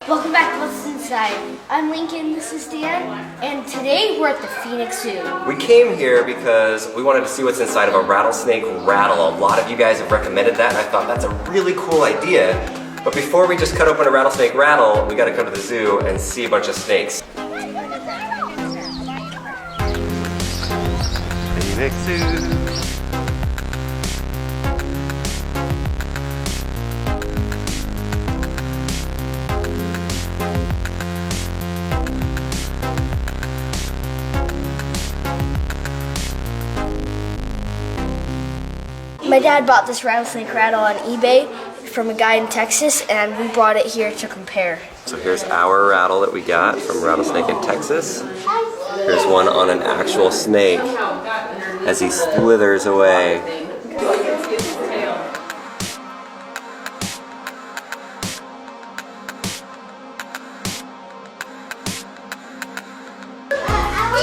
Welcome back to What's Inside. I'm Lincoln, this is Dan, and today we're at the Phoenix Zoo. We came here because we wanted to see what's inside of a rattlesnake rattle. A lot of you guys have recommended that, and I thought that's a really cool idea. But before we just cut open a rattlesnake rattle, we gotta come to the zoo and see a bunch of snakes. Phoenix Zoo. My dad bought this rattlesnake rattle on eBay from a guy in Texas, and we brought it here to compare. So here's our rattle that we got from Rattlesnake in Texas. Here's one on an actual snake as he slithers away.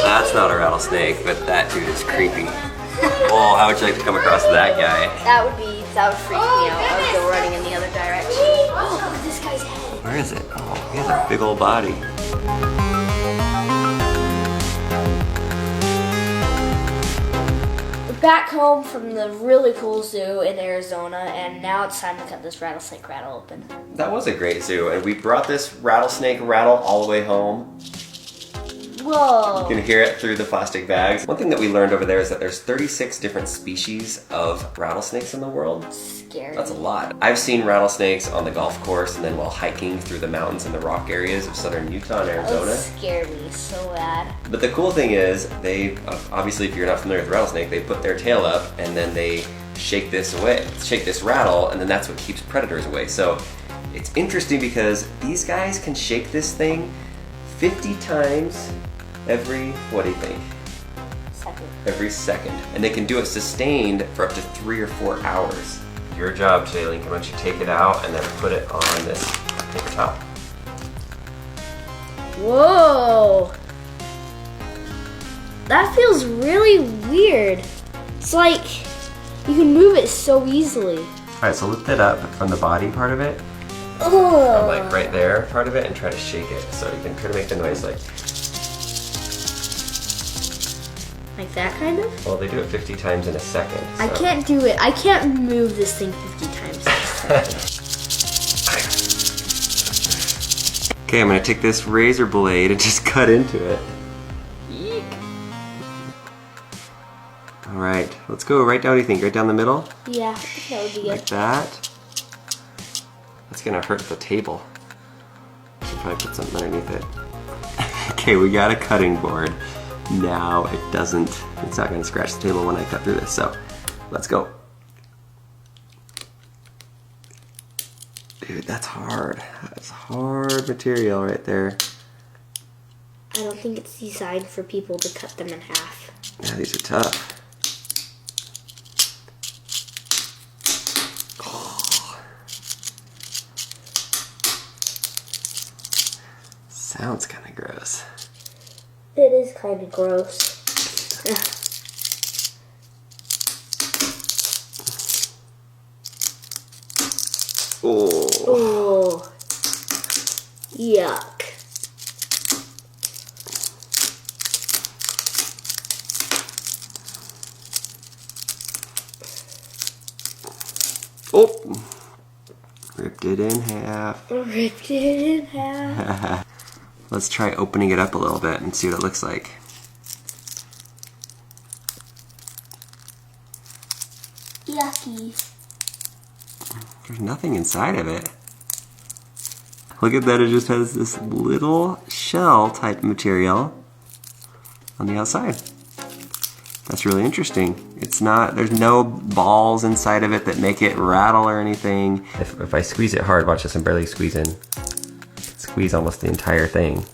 That's not a rattlesnake, but that dude is creepy. Oh, how would you like to come across that guy? That would freak me out. I would go running in the other direction. Oh, look at this guy's head. Where is it? Oh, he has a big old body. We're back home from the really cool zoo in Arizona, and now it's time to cut this rattlesnake rattle open. That was a great zoo, and we brought this rattlesnake rattle all the way home. Whoa. You can hear it through the plastic bags. One thing that we learned over there is that there's 36 different species of rattlesnakes in the world. Scary. That's a lot. I've seen rattlesnakes on the golf course and then while hiking through the mountains and the rock areas of southern Utah and Arizona. That scared me so bad. But the cool thing is, they, obviously if you're not familiar with rattlesnake, they put their tail up and then they shake this rattle, and then that's what keeps predators away. So it's interesting because these guys can shake this thing 50 times every, what do you think? Second. Every second. And they can do it sustained for up to 3 or 4 hours. Your job today, Lincoln, why don't you take it out and then put it on this paper towel. Whoa. That feels really weird. It's like you can move it so easily. Alright, so lift it up from the body part of it. Oh. From like right there part of it and try to shake it. So you can try to make the noise like that kind of? Well, they do it 50 times in a second. So. I can't do it. I can't move this thing 50 times. Okay, I'm gonna take this razor blade and just cut into it. Eek. All right, let's go right down. What do you think? Right down the middle? Yeah, I think that would be good. Like that. That's gonna hurt the table. Should probably put something underneath it. Okay, we got a cutting board. Now it's not gonna scratch the table when I cut through this, so let's go. Dude, that's hard. That's hard material right there. I don't think it's designed for people to cut them in half. Yeah, these are tough. Oh. Sounds kind of gross. It is kind of gross. Oh. Oh. Yuck. Oh. Ripped it in half. Ripped it in half. Let's try opening it up a little bit and see what it looks like. Yucky. There's nothing inside of it. Look at that, it just has this little shell type material on the outside. That's really interesting. There's no balls inside of it that make it rattle or anything. If I squeeze it hard, watch this, I'm barely squeezing. Squeeze almost the entire thing.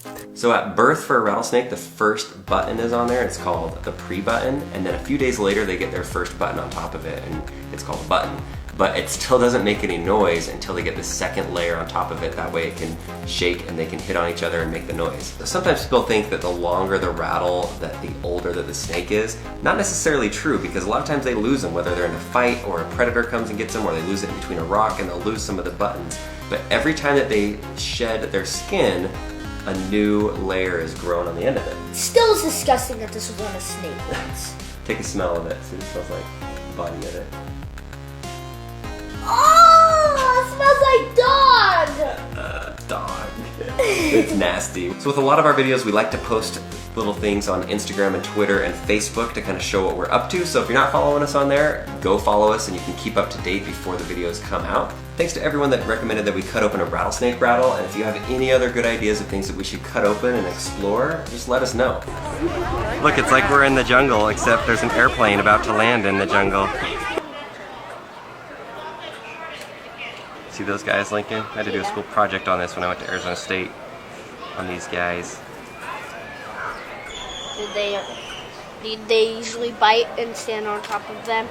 So at birth for a rattlesnake, the first button is on there. It's called the pre-button, and then a few days later they get their first button on top of it, and it's called a button. But it still doesn't make any noise until they get the second layer on top of it. That way it can shake and they can hit on each other and make the noise. Sometimes people think that the longer the rattle, that the older that the snake is. Not necessarily true, because a lot of times they lose them, whether they're in a fight or a predator comes and gets them, or they lose it in between a rock and they'll lose some of the buttons. But every time that they shed their skin, a new layer is grown on the end of it. Still is disgusting that this was on a snake once. Take a smell of it, see what it smells like. The body of it. Oh, it smells like dog! Dog. It's nasty. So with a lot of our videos, we like to post little things on Instagram and Twitter and Facebook to kind of show what we're up to. So if you're not following us on there, go follow us and you can keep up to date before the videos come out. Thanks to everyone that recommended that we cut open a rattlesnake rattle, and if you have any other good ideas of things that we should cut open and explore, just let us know. Look, it's like we're in the jungle, except there's an airplane about to land in the jungle. See those guys, Lincoln? I had to do a school project on this when I went to Arizona State, on these guys. Did they usually bite and stand on top of them?